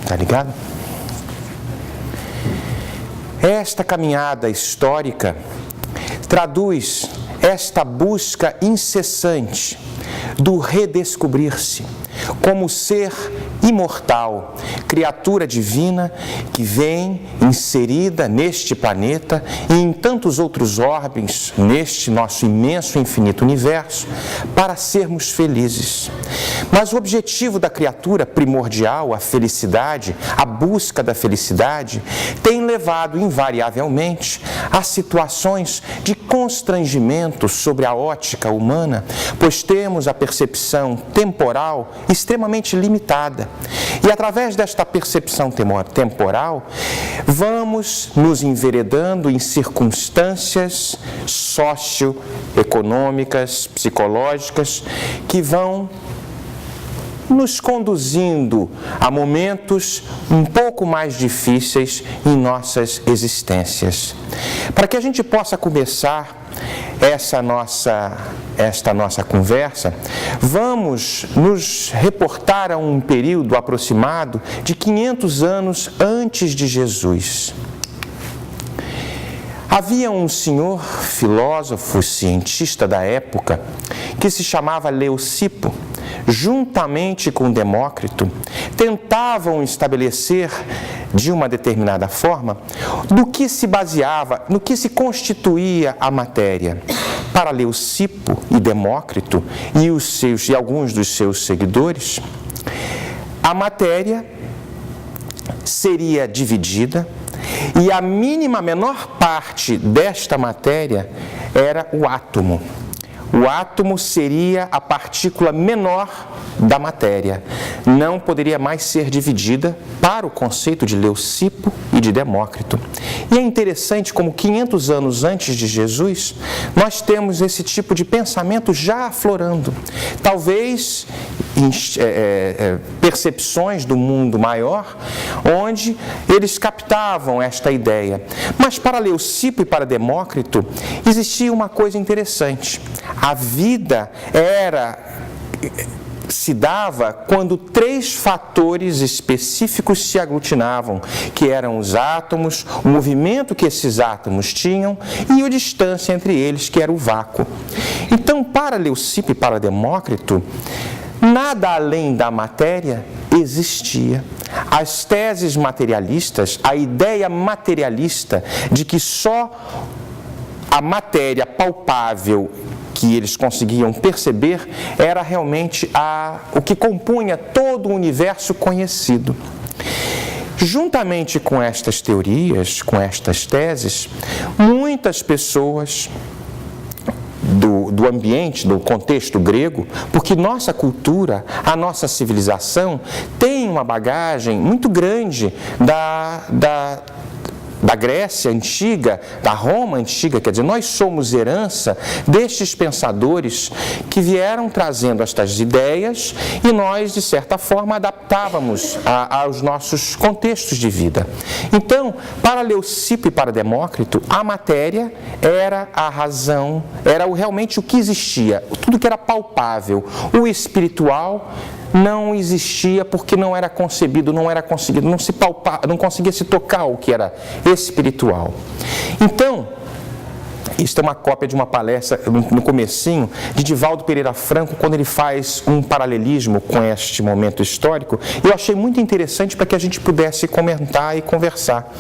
tá ligado? Esta caminhada histórica traduz esta busca incessante do redescobrir-se como ser imortal, criatura divina que vem inserida neste planeta e em tantos outros orbes neste nosso imenso e infinito universo para sermos felizes. Mas o objetivo da criatura primordial, a felicidade, a busca da felicidade, tem levado invariavelmente a situações de constrangimento sobre a ótica humana, pois temos a percepção temporal extremamente limitada. E através desta percepção temporal, vamos nos enveredando em circunstâncias socioeconômicas, psicológicas, que vão nos conduzindo a momentos um pouco mais difíceis em nossas existências. Para que a gente possa começar esta nossa conversa, vamos nos reportar a um período aproximado de 500 anos antes de Jesus. Havia um senhor filósofo, cientista da época, que se chamava Leucipo, juntamente com Demócrito, tentavam estabelecer de uma determinada forma do que se baseava, no que se constituía a matéria. Para Leucipo e Demócrito e alguns dos seus seguidores, a matéria seria dividida e a menor parte desta matéria era o átomo. O átomo seria a partícula menor da matéria. Não poderia mais ser dividida para o conceito de Leucipo e de Demócrito. E é interessante como 500 anos antes de Jesus, nós temos esse tipo de pensamento já aflorando. Talvez percepções do mundo maior, onde eles captavam esta ideia. Mas para Leucipo e para Demócrito, existia uma coisa interessante. A vida se dava quando 3 fatores específicos se aglutinavam, que eram os átomos, o movimento que esses átomos tinham e a distância entre eles, que era o vácuo. Então, para Leucipo e para Demócrito, nada além da matéria existia. As teses materialistas, a ideia materialista de que só a matéria palpável que eles conseguiam perceber era realmente o que compunha todo o universo conhecido. Juntamente com estas teorias, com estas teses, muitas pessoas do ambiente, do contexto grego, porque nossa cultura, a nossa civilização tem uma bagagem muito grande da Grécia Antiga, da Roma Antiga, quer dizer, nós somos herança destes pensadores que vieram trazendo estas ideias e nós, de certa forma, adaptávamos aos nossos contextos de vida. Então, para Leucipo e para Demócrito, a matéria era a razão, era realmente o que existia, tudo que era palpável. O espiritual não existia porque não era concebido, não era conseguido, não conseguia se tocar o que era espiritual. Então, isso é uma cópia de uma palestra no comecinho de Divaldo Pereira Franco, quando ele faz um paralelismo com este momento histórico. Eu achei muito interessante para que a gente pudesse comentar e conversar.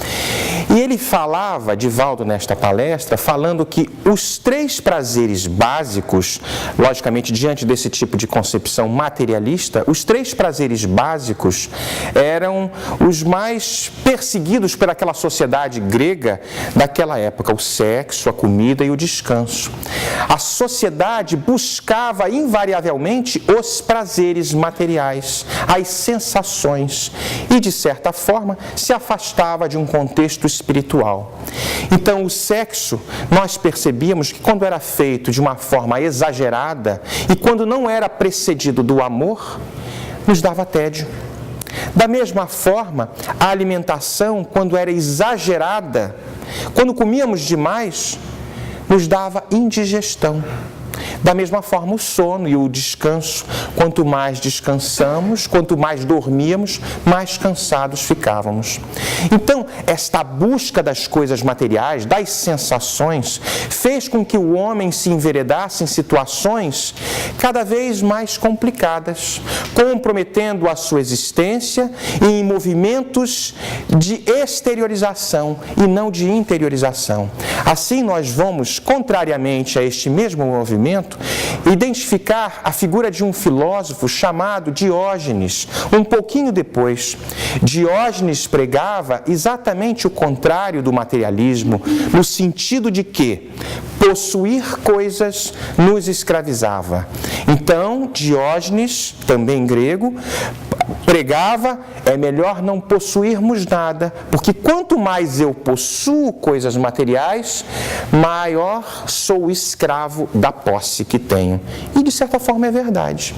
E ele falava, Divaldo, nesta palestra, falando que os 3 prazeres básicos, logicamente diante desse tipo de concepção materialista, os 3 prazeres básicos eram os mais perseguidos pelaquela sociedade grega daquela época: o sexo, a comida e o descanso. A sociedade buscava invariavelmente os prazeres materiais, as sensações, e de certa forma se afastava de um contexto espiritual. Então o sexo, nós percebíamos que quando era feito de uma forma exagerada e quando não era precedido do amor, nos dava tédio. Da mesma forma, a alimentação, quando era exagerada, quando comíamos demais, nos dava indigestão. Da mesma forma, o sono e o descanso. Quanto mais descansamos, quanto mais dormíamos, mais cansados ficávamos. Então, esta busca das coisas materiais, das sensações, fez com que o homem se enveredasse em situações cada vez mais complicadas, comprometendo a sua existência em movimentos de exteriorização e não de interiorização. Assim, nós vamos, contrariamente a este mesmo movimento, identificar a figura de um filósofo chamado Diógenes, um pouquinho depois. Diógenes pregava exatamente o contrário do materialismo, no sentido de que possuir coisas nos escravizava. Então, Diógenes, também grego, pregava, é melhor não possuirmos nada, porque quanto mais eu possuo coisas materiais, maior sou o escravo da posse que tenho. E de certa forma é verdade.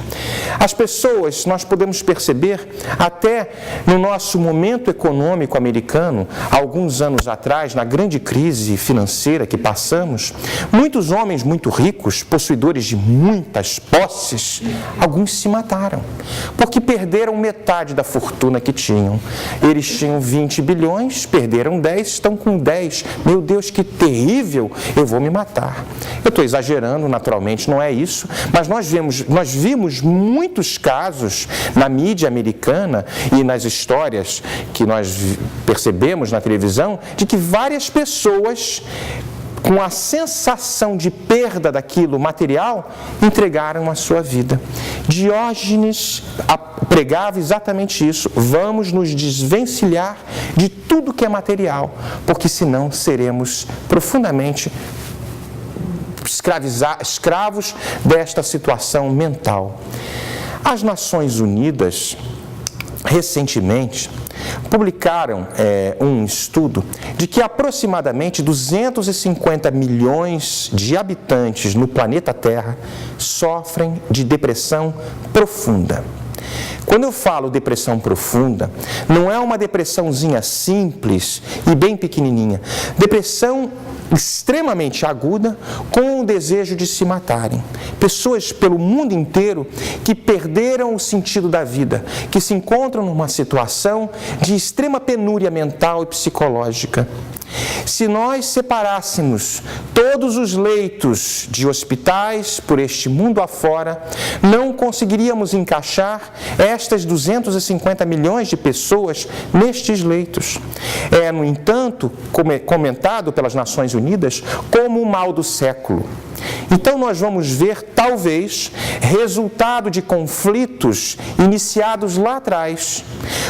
As pessoas, nós podemos perceber, até no nosso momento econômico americano, alguns anos atrás, na grande crise financeira que passamos, muitos homens muito ricos, possuidores de muitas posses, alguns se mataram, porque perderam metade da fortuna que tinham. Eles tinham 20 bilhões, perderam 10, estão com 10. Meu Deus, que terrível, eu vou me matar. Eu estou exagerando, naturalmente, não é isso, mas nós vimos muitos casos na mídia americana e nas histórias que nós percebemos na televisão, de que várias pessoas, com a sensação de perda daquilo material, entregaram a sua vida. Diógenes pregava exatamente isso. Vamos nos desvencilhar de tudo que é material, porque senão seremos profundamente escravos desta situação mental. As Nações Unidas, recentemente, publicaram um estudo de que aproximadamente 250 milhões de habitantes no planeta Terra sofrem de depressão profunda. Quando eu falo depressão profunda, não é uma depressãozinha simples e bem pequenininha. Depressão extremamente aguda, com o desejo de se matarem. Pessoas pelo mundo inteiro que perderam o sentido da vida, que se encontram numa situação de extrema penúria mental e psicológica. Se nós separássemos todos os leitos de hospitais por este mundo afora, não conseguiríamos encaixar estas 250 milhões de pessoas nestes leitos. É, no entanto, comentado pelas Nações Unidas como o mal do século. Então nós vamos ver, talvez, resultado de conflitos iniciados lá atrás,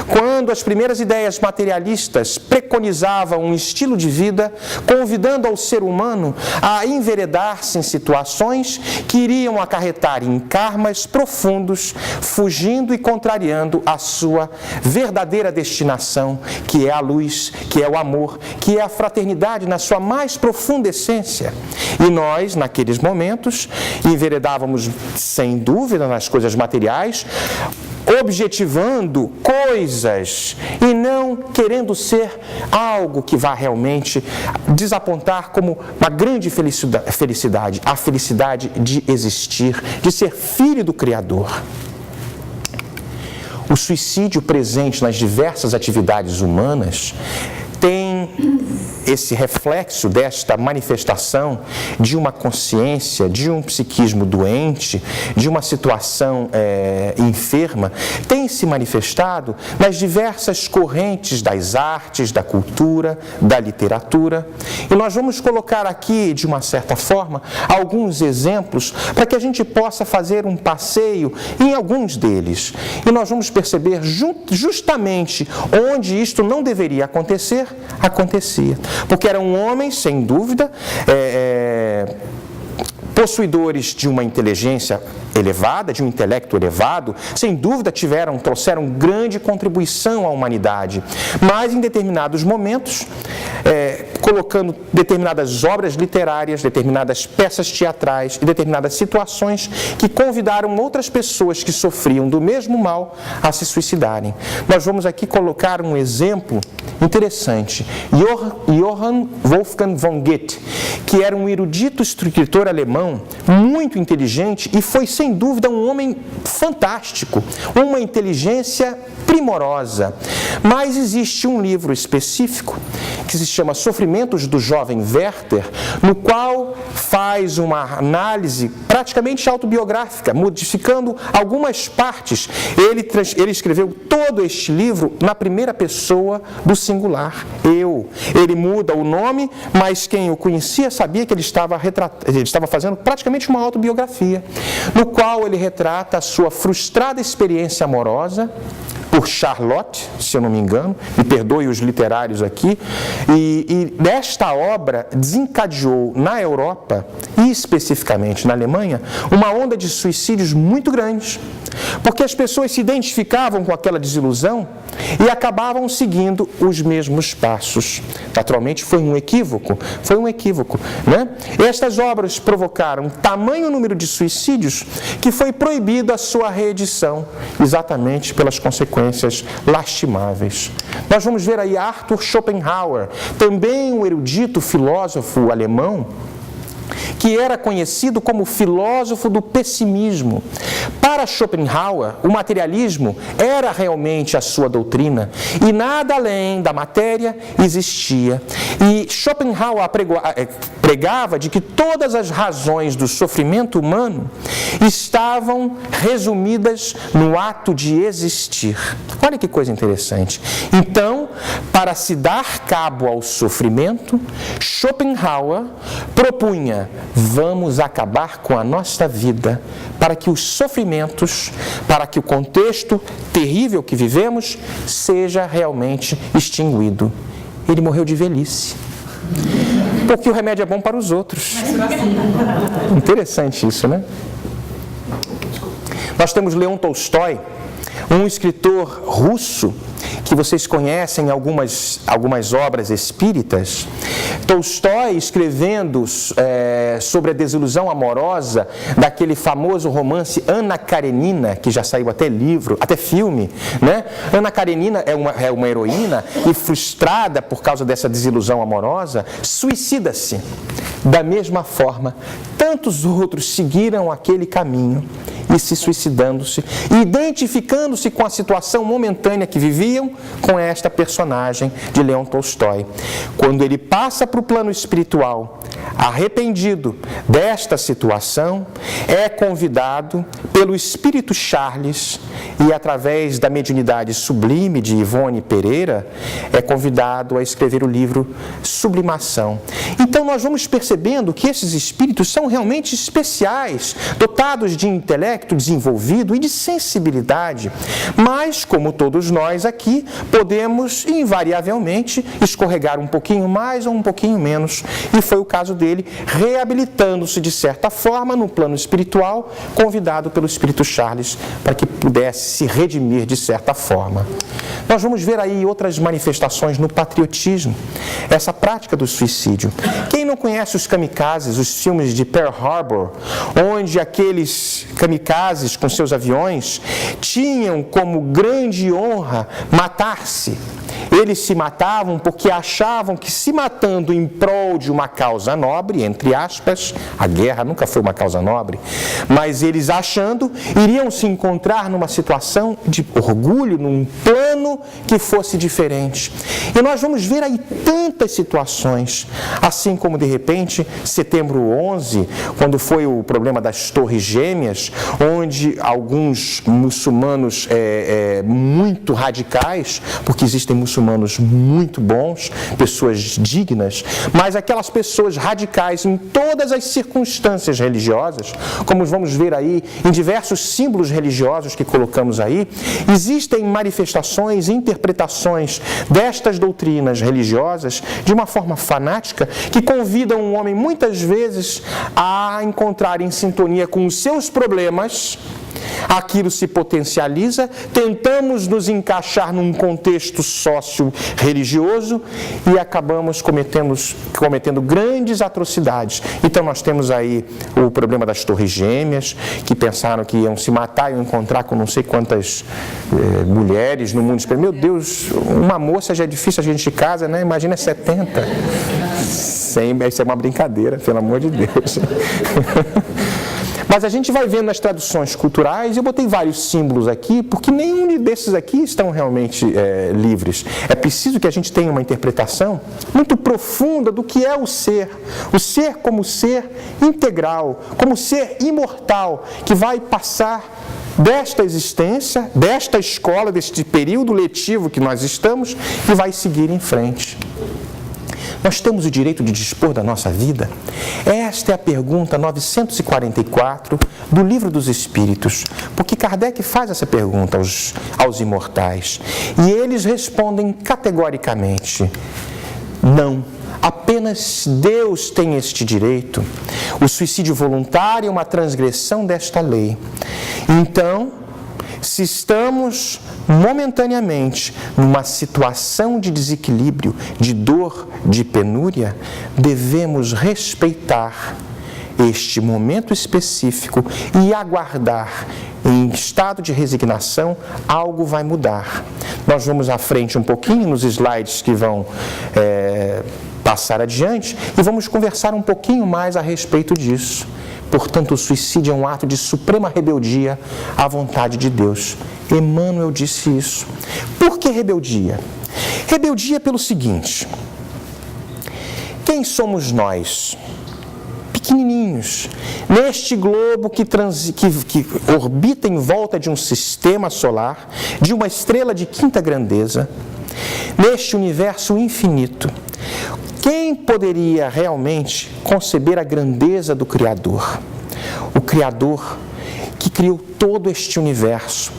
quando as primeiras ideias materialistas preconizavam um estilo de vida, convidando ao ser humano a enveredar-se em situações que iriam acarretar em karmas profundos, fugindo e contrariando a sua verdadeira destinação, que é a luz, que é o amor, que é a fraternidade na sua mais profunda essência. E nós, naqueles momentos, enveredávamos sem dúvida nas coisas materiais, objetivando coisas e não querendo ser algo que vá realmente desapontar como uma grande felicidade, a felicidade de existir, de ser filho do Criador. O suicídio presente nas diversas atividades humanas tem esse reflexo desta manifestação de uma consciência, de um psiquismo doente, de uma situação enferma, tem se manifestado nas diversas correntes das artes, da cultura, da literatura. E nós vamos colocar aqui, de uma certa forma, alguns exemplos para que a gente possa fazer um passeio em alguns deles. E nós vamos perceber justamente onde isto não deveria acontecer, acontecia. Porque eram homens, sem dúvida, possuidores de uma inteligência elevada, de um intelecto elevado, sem dúvida trouxeram grande contribuição à humanidade. Mas, em determinados momentos, colocando determinadas obras literárias, determinadas peças teatrais e determinadas situações que convidaram outras pessoas que sofriam do mesmo mal a se suicidarem. Nós vamos aqui colocar um exemplo interessante. Johann Wolfgang von Goethe, que era um erudito escritor alemão, muito inteligente e foi, sem dúvida, um homem fantástico, uma inteligência primorosa. Mas existe um livro específico que se chama Sofrimentos do Jovem Werther, no qual faz uma análise praticamente autobiográfica, modificando algumas partes. Ele escreveu todo este livro na primeira pessoa do singular, eu. Ele muda o nome, mas quem o conhecia sabia que ele estava fazendo praticamente uma autobiografia, no qual ele retrata a sua frustrada experiência amorosa por Charlotte, se eu não me engano, me perdoe os literários aqui, e desta obra desencadeou na Europa, e especificamente na Alemanha, uma onda de suicídios muito grande, porque as pessoas se identificavam com aquela desilusão e acabavam seguindo os mesmos passos. Naturalmente foi um equívoco, né? Estas obras provocaram tamanho número de suicídios que foi proibida a sua reedição, exatamente pelas consequências lastimáveis. Nós vamos ver aí Arthur Schopenhauer, também um erudito filósofo alemão, que era conhecido como filósofo do pessimismo. Para Schopenhauer, o materialismo era realmente a sua doutrina e nada além da matéria existia. E Schopenhauer pregava de que todas as razões do sofrimento humano estavam resumidas no ato de existir. Olha que coisa interessante. Então, para se dar cabo ao sofrimento, Schopenhauer propunha: vamos acabar com a nossa vida para que os sofrimentos, para que o contexto terrível que vivemos seja realmente extinguido. Ele morreu de velhice, porque o remédio é bom para os outros. Interessante isso, né? Nós temos Leon Tolstói, um escritor russo que vocês conhecem algumas obras espíritas. Tolstói, escrevendo sobre a desilusão amorosa daquele famoso romance Ana Karenina, que já saiu até livro, até filme, né? Ana Karenina é uma heroína e, frustrada por causa dessa desilusão amorosa, suicida-se. Da mesma forma, tantos outros seguiram aquele caminho e se suicidando-se, identificando-se com a situação momentânea que viviam com esta personagem de Leon Tolstói. Quando ele passa para o plano espiritual, arrependido desta situação, é convidado pelo Espírito Charles e, através da mediunidade sublime de Ivone Pereira, é convidado a escrever o livro Sublimação. Então nós vamos percebendo que esses espíritos são realmente especiais, dotados de intelecto desenvolvido e de sensibilidade, mas, como todos nós aqui, podemos invariavelmente escorregar um pouquinho mais ou um pouquinho menos, e foi o caso dele, reabilitando-se de certa forma no plano espiritual, convidado pelo Espírito Charles para que pudesse se redimir de certa forma. Nós vamos ver aí outras manifestações no patriotismo, essa prática do suicídio. Quem não conhece os kamikazes, os filmes de Pearl Harbor, onde aqueles kamikazes com seus aviões tinham como grande honra matar-se. Eles se matavam porque achavam que, se matando em prol de uma causa nobre, entre aspas, a guerra nunca foi uma causa nobre, mas eles achando, iriam se encontrar numa situação de orgulho, num plano que fosse diferente. E nós vamos ver aí tantas situações, assim como, de repente, setembro 11, quando foi o problema das Torres Gêmeas, onde alguns muçulmanos muito radicais, porque existem muçulmanos muito bons, pessoas dignas, mas aquelas pessoas radicais em todas as circunstâncias religiosas, como vamos ver aí em diversos símbolos religiosos que colocamos aí, existem manifestações e interpretações destas doutrinas religiosas de uma forma fanática que convidam um homem muitas vezes a encontrar em sintonia com os seus problemas aquilo se potencializa, tentamos nos encaixar num contexto sócio-religioso e acabamos cometendo grandes atrocidades. Então nós temos aí o problema das torres gêmeas, que pensaram que iam se matar e iam encontrar com não sei quantas mulheres no mundo espiritual. Meu Deus, uma moça já é difícil a gente casa, né? Imagina 70. Isso é uma brincadeira, pelo amor de Deus. Mas a gente vai vendo nas traduções culturais, eu botei vários símbolos aqui, porque nenhum desses aqui estão realmente livres. É preciso que a gente tenha uma interpretação muito profunda do que é o ser como ser integral, como ser imortal, que vai passar desta existência, desta escola, deste período letivo que nós estamos, e vai seguir em frente. Nós temos o direito de dispor da nossa vida? Esta é a pergunta 944 do Livro dos Espíritos, porque Kardec faz essa pergunta aos imortais. E eles respondem categoricamente: não, apenas Deus tem este direito. O suicídio voluntário é uma transgressão desta lei. Então, se estamos momentaneamente numa situação de desequilíbrio, de dor, de penúria, devemos respeitar este momento específico e aguardar. Em estado de resignação, algo vai mudar. Nós vamos à frente um pouquinho nos slides que vão passar adiante e vamos conversar um pouquinho mais a respeito disso. Portanto, o suicídio é um ato de suprema rebeldia à vontade de Deus. Emmanuel disse isso. Por que rebeldia? Rebeldia pelo seguinte: quem somos nós? Pequenininhos, neste globo que orbita em volta de um sistema solar, de uma estrela de quinta grandeza, neste universo infinito. Quem poderia realmente conceber a grandeza do Criador? O Criador que criou todo este universo,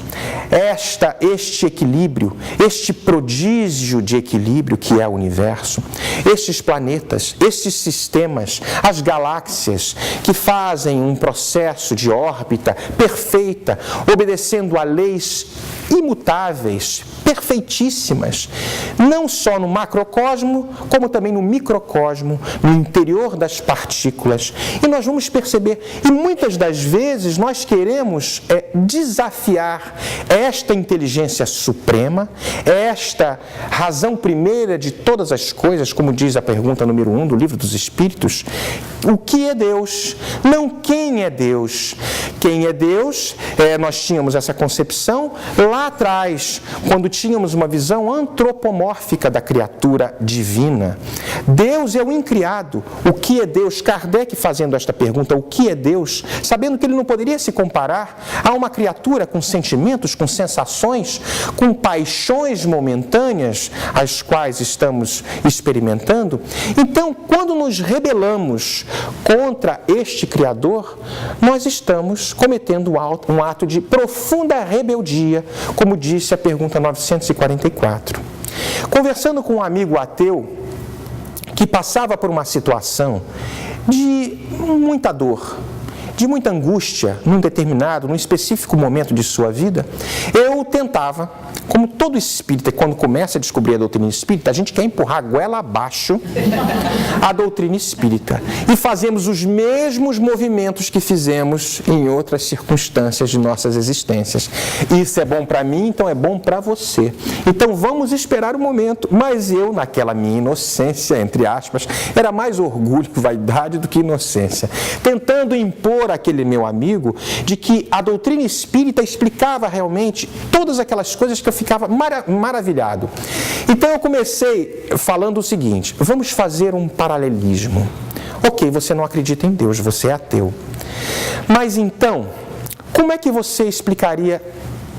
este equilíbrio, este prodígio de equilíbrio que é o universo, estes planetas, estes sistemas, as galáxias que fazem um processo de órbita perfeita, obedecendo a leis imutáveis, perfeitíssimas, não só no macrocosmo, como também no microcosmo, no interior das partículas. E nós vamos perceber, e muitas das vezes nós queremos desafiar esta inteligência suprema, esta razão primeira de todas as coisas, como diz a pergunta número 1 do Livro dos Espíritos. O que é Deus? Não quem é Deus. Quem é Deus? Nós tínhamos essa concepção lá atrás, quando tínhamos uma visão antropomórfica da criatura divina. Deus é o incriado. O que é Deus? Kardec fazendo esta pergunta, o que é Deus? Sabendo que ele não poderia se comparar a uma criatura com sentimentos, com sensações, com paixões momentâneas, as quais estamos experimentando. Então, quando nos rebelamos contra este Criador, nós estamos cometendo um ato de profunda rebeldia, como disse a pergunta 944. Conversando com um amigo ateu que passava por uma situação de muita dor, de muita angústia, num específico momento de sua vida, eu tentava, como todo espírita, quando começa a descobrir a doutrina espírita, a gente quer empurrar a goela abaixo a doutrina espírita. E fazemos os mesmos movimentos que fizemos em outras circunstâncias de nossas existências. Isso é bom para mim, então é bom para você. Então vamos esperar o momento. Mas eu, naquela minha inocência, entre aspas, era mais orgulho, vaidade do que inocência, tentando impor àquele meu amigo de que a doutrina espírita explicava realmente todas aquelas coisas que eu ficava maravilhado. Então eu comecei falando o seguinte: vamos fazer um paralelismo. Ok, você não acredita em Deus, você é ateu. Mas então, como é que você explicaria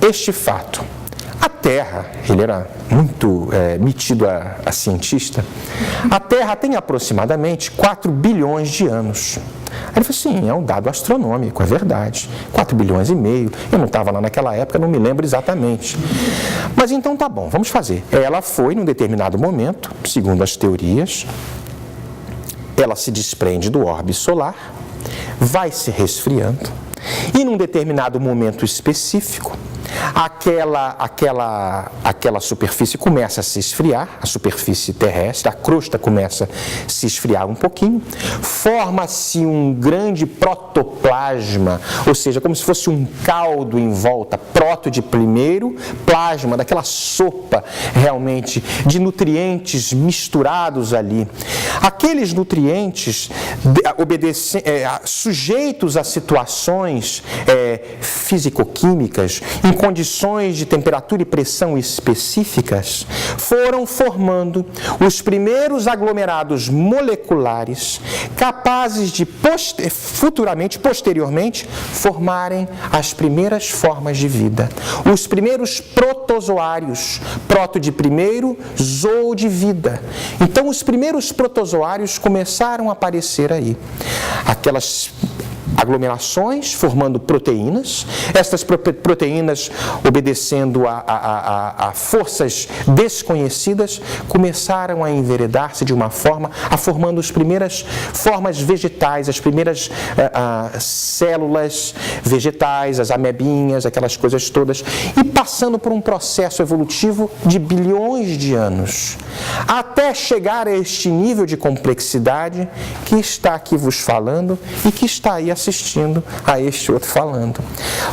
este fato? A Terra, ele era muito metido a cientista, a Terra tem aproximadamente 4 bilhões de anos. Aí ele falou assim, é um dado astronômico, é verdade, 4 bilhões e meio, eu não estava lá naquela época, não me lembro exatamente. Mas então tá bom, vamos fazer. Ela foi, num determinado momento, segundo as teorias, ela se desprende do orbe solar, vai se resfriando, E num determinado momento específico, aquela superfície começa a se esfriar, a superfície terrestre, a crosta começa a se esfriar um pouquinho, forma-se um grande protoplasma, ou seja, como se fosse um caldo em volta, proto de primeiro, plasma, daquela sopa realmente de nutrientes misturados ali. Aqueles nutrientes sujeitos a situações fisicoquímicas, em condições de temperatura e pressão específicas, foram formando os primeiros aglomerados moleculares capazes de posteriormente, formarem as primeiras formas de vida. Os primeiros protozoários, proto de primeiro, zoo de vida. Então, os primeiros protozoários começaram a aparecer aí. Aquelas aglomerações formando proteínas, estas proteínas, obedecendo a forças desconhecidas, começaram a enveredar-se de uma forma, formando as primeiras formas vegetais, as primeiras células vegetais, as amebinhas, aquelas coisas todas, e passando por um processo evolutivo de bilhões de anos, até chegar a este nível de complexidade que está aqui vos falando e que está aí assistindo a este outro falando.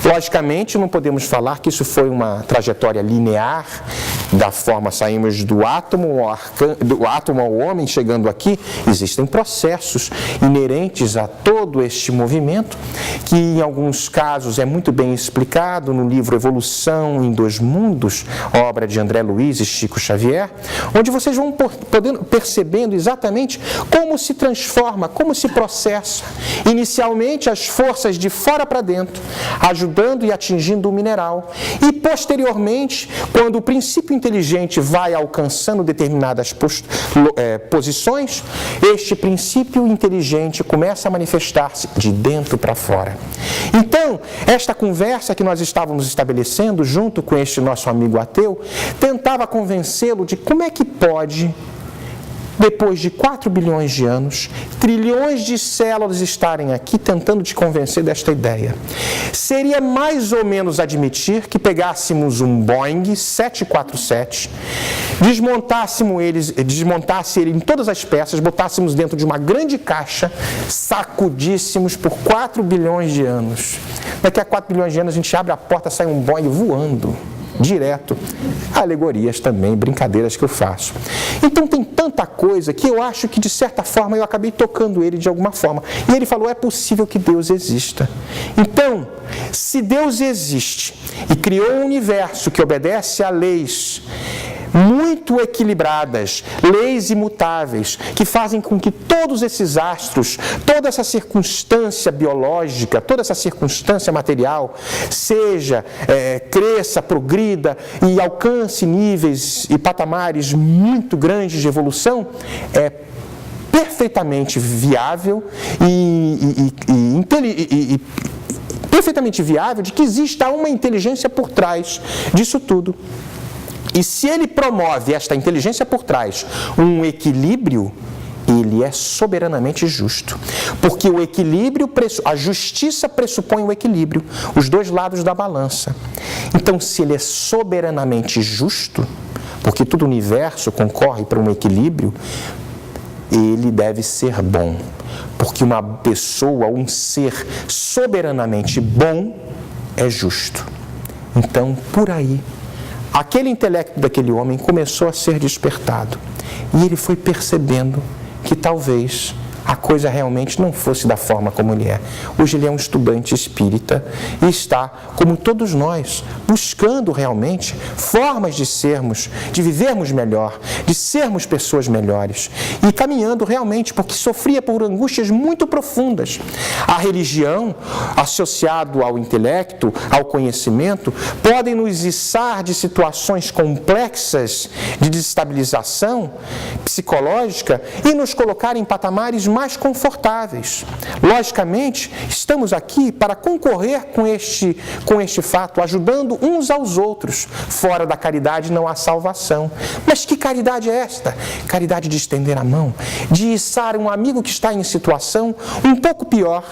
Logicamente, não podemos falar que isso foi uma trajetória linear, da forma saímos do átomo ao homem, chegando aqui. Existem processos inerentes a todo este movimento, que em alguns casos é muito bem explicado no livro Evolução em Dois Mundos, obra de André Luiz e Chico Xavier, onde vocês vão percebendo exatamente como se transforma, como se processa. Inicialmente, as forças de fora para dentro, ajudando e atingindo o mineral. E, posteriormente, quando o princípio inteligente vai alcançando determinadas posições, este princípio inteligente começa a manifestar-se de dentro para fora. Então, esta conversa que nós estávamos estabelecendo, junto com este nosso amigo ateu, tentava convencê-lo de como é que pode, depois de 4 bilhões de anos, trilhões de células estarem aqui tentando te convencer desta ideia. Seria mais ou menos admitir que pegássemos um Boeing 747, desmontasse ele em todas as peças, botássemos dentro de uma grande caixa, sacudíssimos por 4 bilhões de anos. Daqui a 4 bilhões de anos a gente abre a porta, sai um Boeing voando. Direto. Alegorias também, brincadeiras que eu faço. Então tem tanta coisa que eu acho que de certa forma eu acabei tocando ele de alguma forma. E ele falou, é possível que Deus exista. Então, se Deus existe e criou um universo que obedece a leis muito equilibradas, leis imutáveis, que fazem com que todos esses astros, toda essa circunstância biológica, toda essa circunstância material, cresça, progrida e alcance níveis e patamares muito grandes de evolução, é perfeitamente viável perfeitamente viável de que exista uma inteligência por trás disso tudo. E se ele promove esta inteligência por trás um equilíbrio, ele é soberanamente justo. Porque o equilíbrio, a justiça pressupõe o equilíbrio, os dois lados da balança. Então, se ele é soberanamente justo, porque todo o universo concorre para um equilíbrio, ele deve ser bom. Porque uma pessoa, um ser soberanamente bom, é justo. Então, por aí, aquele intelecto daquele homem começou a ser despertado. E ele foi percebendo que talvez a coisa realmente não fosse da forma como ele é. Hoje ele é um estudante espírita e está, como todos nós, buscando realmente formas de sermos, de vivermos melhor, de sermos pessoas melhores e caminhando realmente, porque sofria por angústias muito profundas. A religião, associado ao intelecto, ao conhecimento, podem nos içar de situações complexas de desestabilização psicológica e nos colocar em patamares mais confortáveis. Logicamente, estamos aqui para concorrer com este fato, ajudando uns aos outros. Fora da caridade não há salvação. Mas que caridade é esta? Caridade de estender a mão, de içar um amigo que está em situação um pouco pior,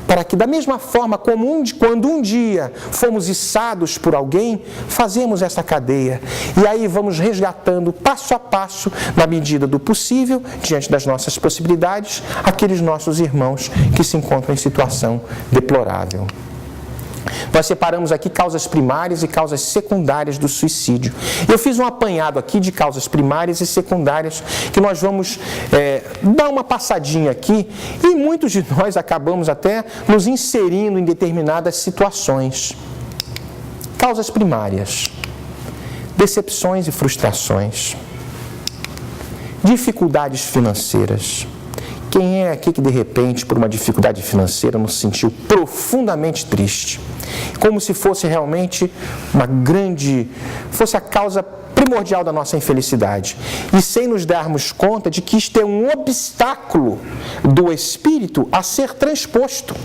para que da mesma forma como quando um dia fomos içados por alguém, fazemos essa cadeia. E aí vamos resgatando passo a passo, na medida do possível, diante das nossas possibilidades, aqueles nossos irmãos que se encontram em situação deplorável. Nós separamos aqui causas primárias e causas secundárias do suicídio. Eu fiz um apanhado aqui de causas primárias e secundárias que nós vamos dar uma passadinha aqui, e muitos de nós acabamos até nos inserindo em determinadas situações. Causas primárias: decepções e frustrações, dificuldades financeiras. Quem é aqui que de repente, por uma dificuldade financeira, nos sentiu profundamente triste? Como se fosse realmente fosse a causa primordial da nossa infelicidade. E sem nos darmos conta de que isto é um obstáculo do espírito a ser transposto.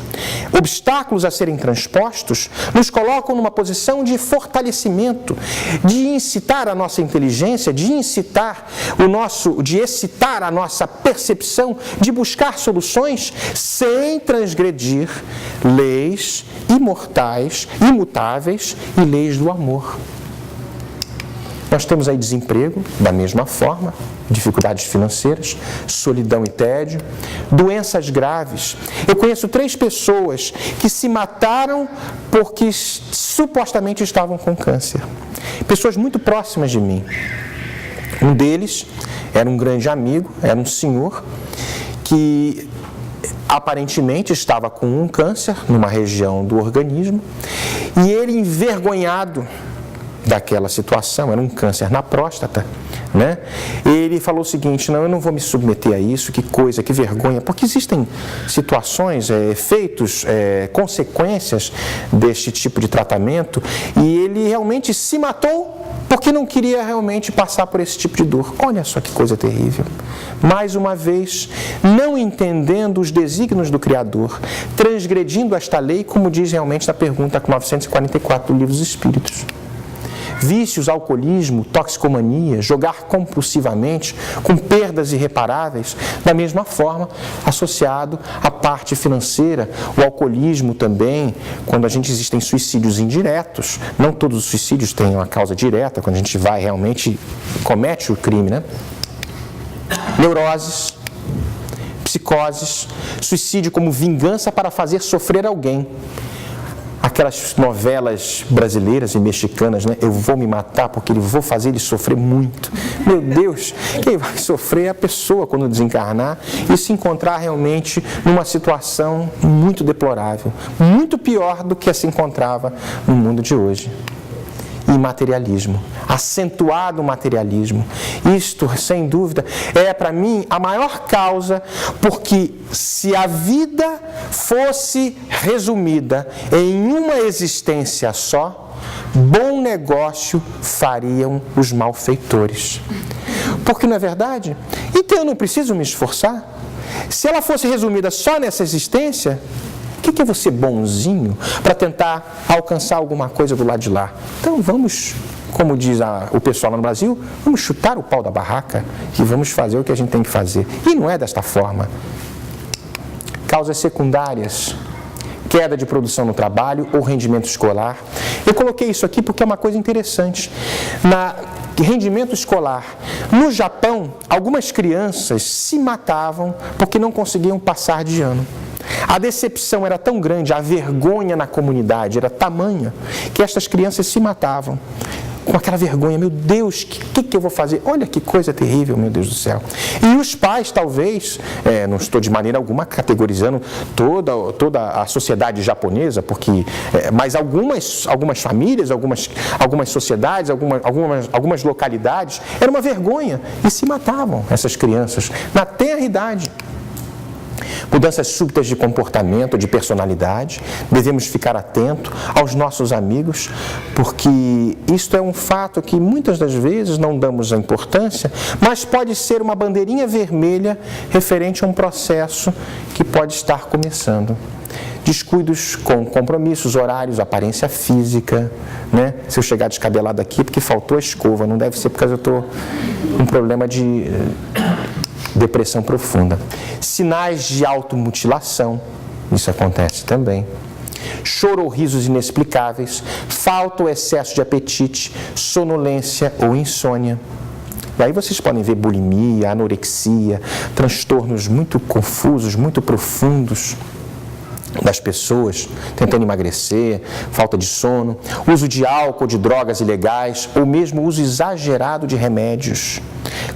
Obstáculos a serem transpostos nos colocam numa posição de fortalecimento, de incitar a nossa inteligência, de excitar a nossa percepção, de buscar soluções sem transgredir leis imortais, imutáveis e leis do amor. Nós temos aí desemprego, da mesma forma, dificuldades financeiras, solidão e tédio, doenças graves. Eu conheço 3 pessoas que se mataram porque supostamente estavam com câncer. Pessoas muito próximas de mim. Um deles era um grande amigo, era um senhor que aparentemente estava com um câncer numa região do organismo, e ele, envergonhado daquela situação, era um câncer na próstata, né? Ele falou o seguinte: não, eu não vou me submeter a isso, que coisa, que vergonha, porque existem situações, efeitos, consequências deste tipo de tratamento, e ele realmente se matou porque não queria realmente passar por esse tipo de dor. Olha só que coisa terrível. Mais uma vez, não entendendo os desígnios do Criador, transgredindo esta lei, como diz realmente na pergunta 944 do Livro dos Espíritos. Vícios, alcoolismo, toxicomania, jogar compulsivamente, com perdas irreparáveis, da mesma forma, associado à parte financeira, o alcoolismo também, quando existem suicídios indiretos, não todos os suicídios têm uma causa direta, quando a gente vai realmente comete o crime, né? Neuroses, psicoses, suicídio como vingança para fazer sofrer alguém. Aquelas novelas brasileiras e mexicanas, né? Eu vou me matar porque vou fazer ele sofrer muito. Meu Deus, quem vai sofrer é a pessoa quando desencarnar e se encontrar realmente numa situação muito deplorável, muito pior do que se encontrava no mundo de hoje. E materialismo, acentuado materialismo. Isto, sem dúvida, é para mim a maior causa, porque se a vida fosse resumida em uma existência só, bom negócio fariam os malfeitores. Porque não é verdade? Então eu não preciso me esforçar. Se ela fosse resumida só nessa existência, o que é você bonzinho para tentar alcançar alguma coisa do lado de lá? Então vamos, como diz o pessoal lá no Brasil, vamos chutar o pau da barraca e vamos fazer o que a gente tem que fazer. E não é desta forma. Causas secundárias: queda de produção no trabalho ou rendimento escolar. Eu coloquei isso aqui porque é uma coisa interessante. Rendimento escolar. No Japão, algumas crianças se matavam porque não conseguiam passar de ano. A decepção era tão grande, a vergonha na comunidade era tamanha, que estas crianças se matavam com aquela vergonha. Meu Deus, o que eu vou fazer? Olha que coisa terrível, meu Deus do céu. E os pais, talvez, não estou de maneira alguma categorizando toda a sociedade japonesa, porque, mas algumas famílias, algumas sociedades, algumas localidades, era uma vergonha, e se matavam essas crianças na tenra idade. Mudanças súbitas de comportamento, de personalidade. Devemos ficar atentos aos nossos amigos, porque isto é um fato que muitas das vezes não damos a importância, mas pode ser uma bandeirinha vermelha referente a um processo que pode estar começando. Descuidos com compromissos, horários, aparência física, né? Se eu chegar descabelado aqui porque faltou a escova, não deve ser porque eu estou com um problema de depressão profunda. Sinais de automutilação, isso acontece também. Choro ou risos inexplicáveis, falta ou excesso de apetite, sonolência ou insônia. E aí vocês podem ver bulimia, anorexia, transtornos muito confusos, muito profundos das pessoas tentando emagrecer, falta de sono, uso de álcool, de drogas ilegais ou mesmo uso exagerado de remédios.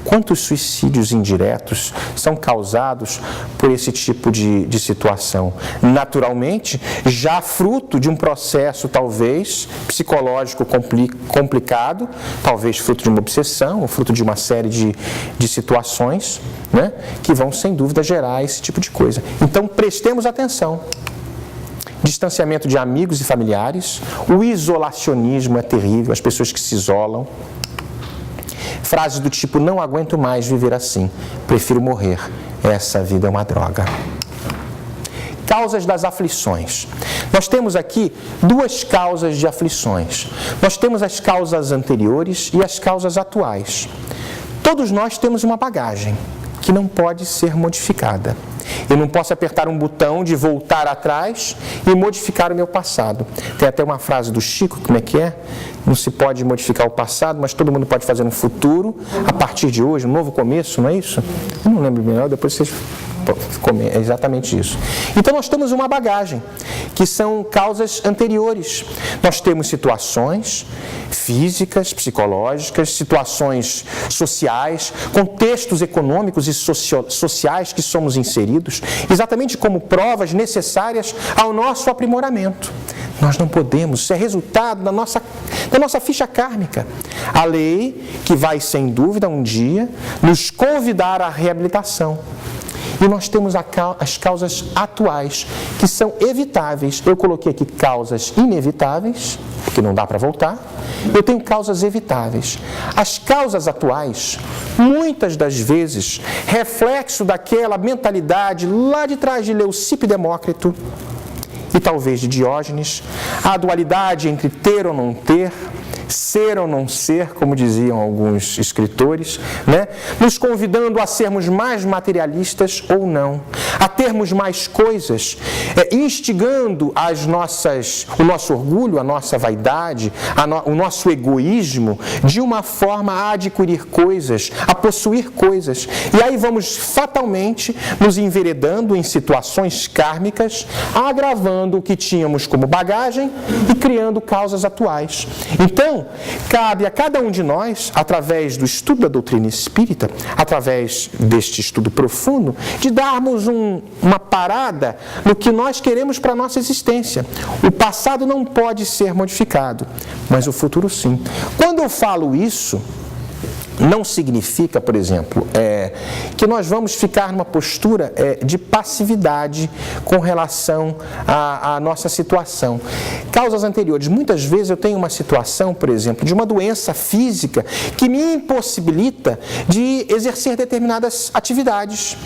Quantos suicídios indiretos são causados por esse tipo de situação? Naturalmente, já fruto de um processo talvez psicológico complicado, talvez fruto de uma obsessão, ou fruto de uma série de situações, né, que vão sem dúvida gerar esse tipo de coisa. Então prestemos atenção. Distanciamento de amigos e familiares, o isolacionismo é terrível, as pessoas que se isolam. Frases do tipo, não aguento mais viver assim, prefiro morrer, essa vida é uma droga. Causas das aflições. Nós temos aqui duas causas de aflições. Nós temos as causas anteriores e as causas atuais. Todos nós temos uma bagagem que não pode ser modificada. Eu não posso apertar um botão de voltar atrás e modificar o meu passado. Tem até uma frase do Chico, como é que é? Não se pode modificar o passado, mas todo mundo pode fazer um futuro a partir de hoje, um novo começo, não é isso? Eu não lembro melhor, depois vocês... É exatamente isso. Então nós temos uma bagagem, que são causas anteriores. Nós temos situações físicas, psicológicas, situações sociais, contextos econômicos e sociais que somos inseridos, exatamente como provas necessárias ao nosso aprimoramento. Nós não podemos, isso é resultado da nossa ficha kármica. A lei que vai, sem dúvida, um dia nos convidar à reabilitação. E nós temos as causas atuais, que são evitáveis. Eu coloquei aqui causas inevitáveis, porque não dá para voltar. Eu tenho causas evitáveis. As causas atuais, muitas das vezes, reflexo daquela mentalidade lá de trás de Leucipo e Demócrito, e talvez de Diógenes, a dualidade entre ter ou não ter, ser ou não ser, como diziam alguns escritores, né? Nos convidando a sermos mais materialistas ou não, a termos mais coisas, instigando o nosso orgulho, a nossa vaidade, o nosso egoísmo, de uma forma a adquirir coisas, a possuir coisas. E aí vamos fatalmente nos enveredando em situações kármicas, agravando o que tínhamos como bagagem e criando causas atuais. Então, cabe a cada um de nós, através do estudo da doutrina espírita, através deste estudo profundo, de darmos uma parada no que nós queremos para a nossa existência. O passado não pode ser modificado, mas o futuro sim. Quando eu falo isso, não significa, por exemplo, que nós vamos ficar numa postura de passividade com relação à nossa situação. Causas anteriores. Muitas vezes eu tenho uma situação, por exemplo, de uma doença física que me impossibilita de exercer determinadas atividades.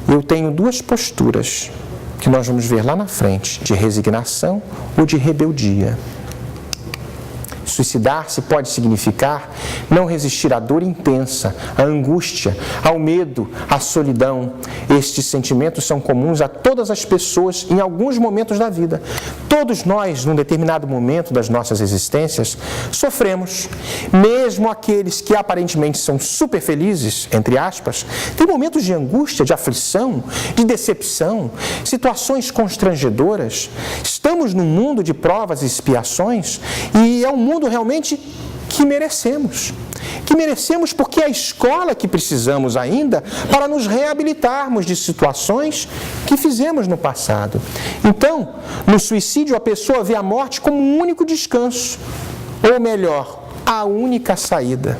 Eu tenho duas posturas que nós vamos ver lá na frente, de resignação ou de rebeldia. Suicidar-se pode significar não resistir à dor intensa, à angústia, ao medo, à solidão. Estes sentimentos são comuns a todas as pessoas em alguns momentos da vida. Todos nós, num determinado momento das nossas existências, sofremos. Mesmo aqueles que aparentemente são super felizes, entre aspas, têm momentos de angústia, de aflição, de decepção, situações constrangedoras. Estamos num mundo de provas e expiações e é um mundo realmente que merecemos. Que merecemos porque é a escola que precisamos ainda para nos reabilitarmos de situações que fizemos no passado. Então, no suicídio, a pessoa vê a morte como um único descanso, ou melhor, a única saída.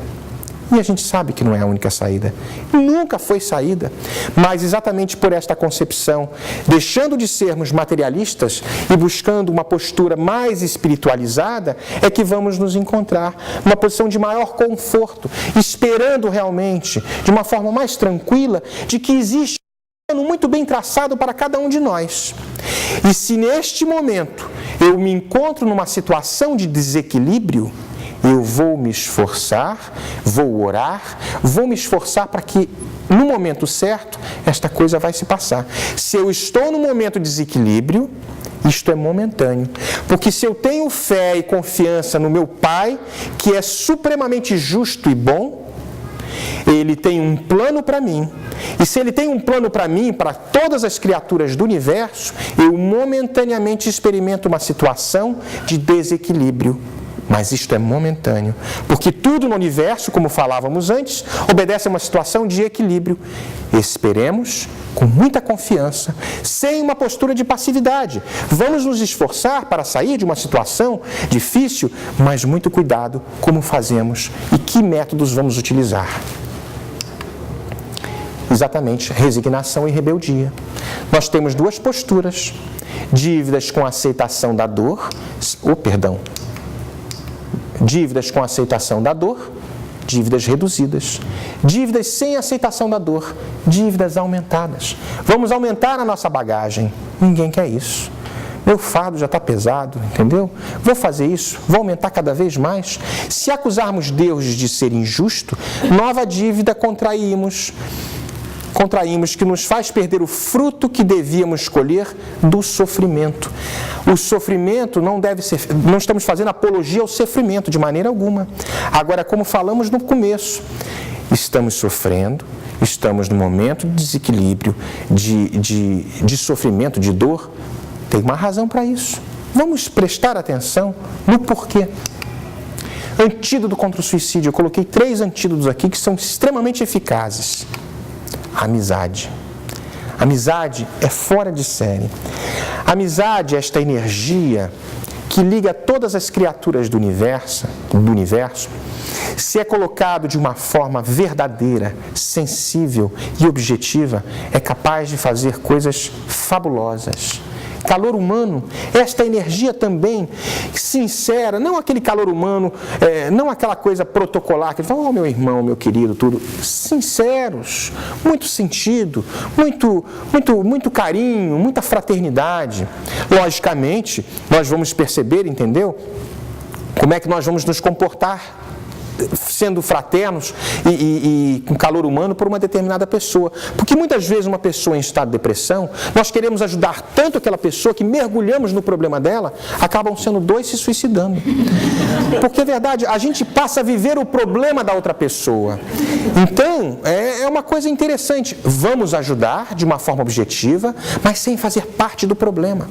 E a gente sabe que não é a única saída. Nunca foi saída. Mas exatamente por esta concepção, deixando de sermos materialistas e buscando uma postura mais espiritualizada, é que vamos nos encontrar numa posição de maior conforto, esperando realmente, de uma forma mais tranquila, de que existe um plano muito bem traçado para cada um de nós. E se neste momento eu me encontro numa situação de desequilíbrio, eu vou me esforçar, vou orar, vou me esforçar para que, no momento certo, esta coisa vai se passar. Se eu estou num momento de desequilíbrio, isto é momentâneo. Porque se eu tenho fé e confiança no meu Pai, que é supremamente justo e bom, Ele tem um plano para mim. E se Ele tem um plano para mim, para todas as criaturas do universo, eu momentaneamente experimento uma situação de desequilíbrio. Mas isto é momentâneo, porque tudo no universo, como falávamos antes, obedece a uma situação de equilíbrio. Esperemos com muita confiança, sem uma postura de passividade. Vamos nos esforçar para sair de uma situação difícil, mas muito cuidado como fazemos e que métodos vamos utilizar. Exatamente, resignação e rebeldia. Nós temos duas posturas: dívidas com aceitação da dor, dívidas com aceitação da dor, dívidas reduzidas. Dívidas sem aceitação da dor, dívidas aumentadas. Vamos aumentar a nossa bagagem. Ninguém quer isso. Meu fardo já está pesado, entendeu? Vou fazer isso, vou aumentar cada vez mais. Se acusarmos Deus de ser injusto, nova dívida contraímos, que nos faz perder o fruto que devíamos colher do sofrimento. O sofrimento não estamos fazendo apologia ao sofrimento de maneira alguma. Agora, como falamos no começo, estamos sofrendo, estamos num momento de desequilíbrio, de sofrimento, de dor. Tem uma razão para isso. Vamos prestar atenção no porquê. Antídoto contra o suicídio. Eu coloquei 3 antídotos aqui que são extremamente eficazes. Amizade. Amizade é fora de série. Amizade é esta energia que liga todas as criaturas do universo, se é colocado de uma forma verdadeira, sensível e objetiva, é capaz de fazer coisas fabulosas. Calor humano, esta energia também sincera, não aquele calor humano, não aquela coisa protocolar, que ele fala, meu irmão, meu querido, tudo. Sinceros, muito sentido, muito carinho, muita fraternidade. Logicamente, nós vamos perceber, entendeu? Como é que nós vamos nos comportar sendo fraternos e com calor humano por uma determinada pessoa. Porque muitas vezes uma pessoa em estado de depressão, nós queremos ajudar tanto aquela pessoa que mergulhamos no problema dela, acabam sendo 2 se suicidando. Porque é verdade, a gente passa a viver o problema da outra pessoa. Então, é uma coisa interessante. Vamos ajudar de uma forma objetiva, mas sem fazer parte do problema.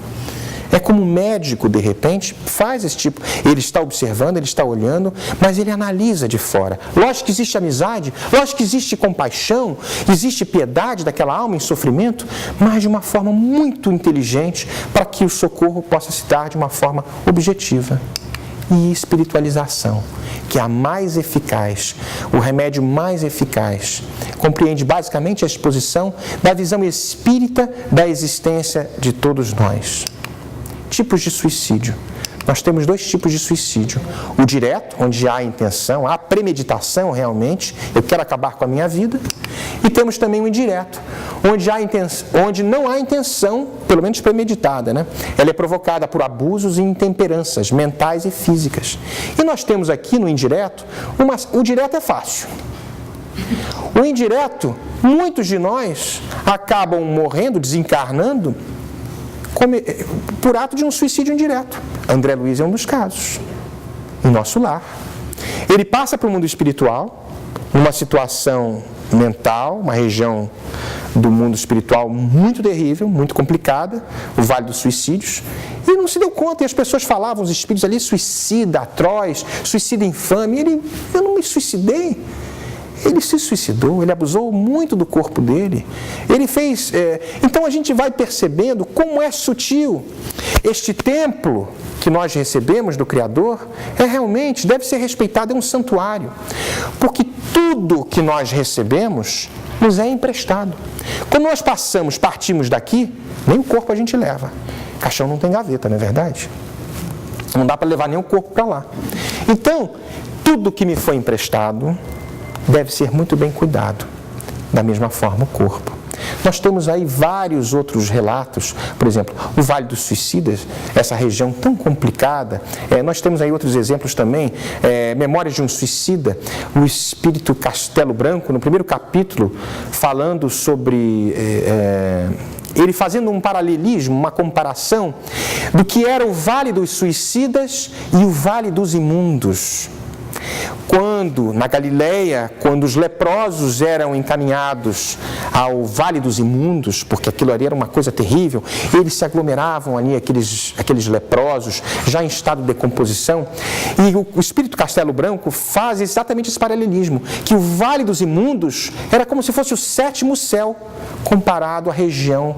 É como um médico, de repente, faz esse tipo. Ele está observando, ele está olhando, mas ele analisa de fora. Lógico que existe amizade, lógico que existe compaixão, existe piedade daquela alma em sofrimento, mas de uma forma muito inteligente para que o socorro possa se dar de uma forma objetiva. E espiritualização, que é a mais eficaz, o remédio mais eficaz, compreende basicamente a exposição da visão espírita da existência de todos nós. Tipos de suicídio. Nós temos 2 tipos de suicídio. O direto, onde há intenção, há premeditação realmente, eu quero acabar com a minha vida. E temos também o indireto, onde não há intenção, pelo menos premeditada, né? Ela é provocada por abusos e intemperanças mentais e físicas. E nós temos aqui no indireto, o direto é fácil. O indireto, muitos de nós acabam morrendo, desencarnando, por ato de um suicídio indireto. André Luiz é um dos casos, em nosso lar. Ele passa para o mundo espiritual, numa situação mental, uma região do mundo espiritual muito terrível, muito complicada, o Vale dos Suicídios, e não se deu conta, e as pessoas falavam, os espíritos ali, suicida atroz, suicida infame, e ele, eu não me suicidei. Ele se suicidou, ele abusou muito do corpo dele. Ele fez... Então a gente vai percebendo como é sutil. Este templo que nós recebemos do Criador realmente deve ser respeitado, é um santuário. Porque tudo que nós recebemos nos é emprestado. Quando nós partimos daqui, nem o corpo a gente leva. Caixão não tem gaveta, não é verdade? Não dá para levar nem o corpo para lá. Então, tudo que me foi emprestado deve ser muito bem cuidado. Da mesma forma o corpo. Nós temos aí vários outros relatos, por exemplo, o Vale dos Suicidas, essa região tão complicada. Nós temos aí outros exemplos também, Memórias de um Suicida, o Espírito Castelo Branco, no primeiro capítulo, falando sobre... ele fazendo um paralelismo, uma comparação do que era o Vale dos Suicidas e o Vale dos Imundos. Quando, na Galileia, quando os leprosos eram encaminhados ao Vale dos Imundos, porque aquilo ali era uma coisa terrível, eles se aglomeravam ali, aqueles leprosos, já em estado de decomposição, e o Espírito Castelo Branco faz exatamente esse paralelismo, que o Vale dos Imundos era como se fosse o 7º céu, comparado à região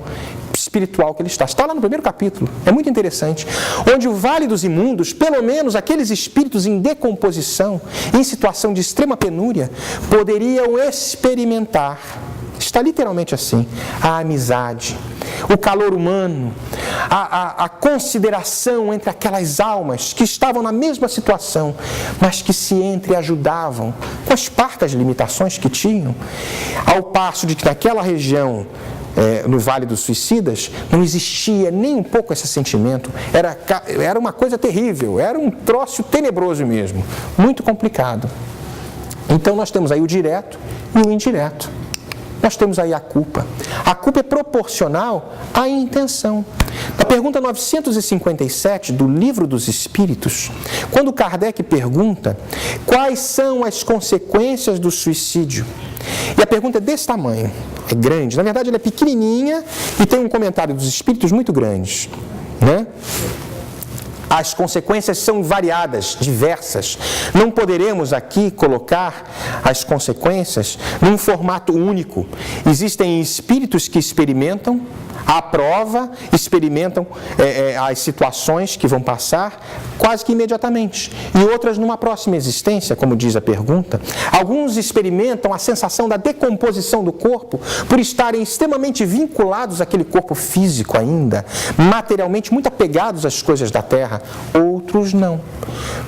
espiritual que ele está. Está lá no primeiro capítulo, é muito interessante. Onde o Vale dos Imundos, pelo menos aqueles espíritos em decomposição, em situação de extrema penúria, poderiam experimentar, está literalmente assim, a amizade, o calor humano, a consideração entre aquelas almas que estavam na mesma situação, mas que se entreajudavam com as parcas limitações que tinham, ao passo de que naquela região, no Vale dos Suicidas, não existia nem um pouco esse sentimento, era uma coisa terrível, era um troço tenebroso mesmo, muito complicado. Então nós temos aí o direto e o indireto. Nós temos aí a culpa. A culpa é proporcional à intenção. Na pergunta 957 do Livro dos Espíritos, quando Kardec pergunta quais são as consequências do suicídio, e a pergunta é desse tamanho, é grande, na verdade ela é pequenininha e tem um comentário dos Espíritos muito grande, né? As consequências são variadas, diversas. Não poderemos aqui colocar as consequências num formato único. Existem espíritos que experimentam a prova, experimentam as situações que vão passar quase que imediatamente. E outras numa próxima existência, como diz a pergunta. Alguns experimentam a sensação da decomposição do corpo por estarem extremamente vinculados àquele corpo físico ainda, materialmente muito apegados às coisas da terra. Outros não.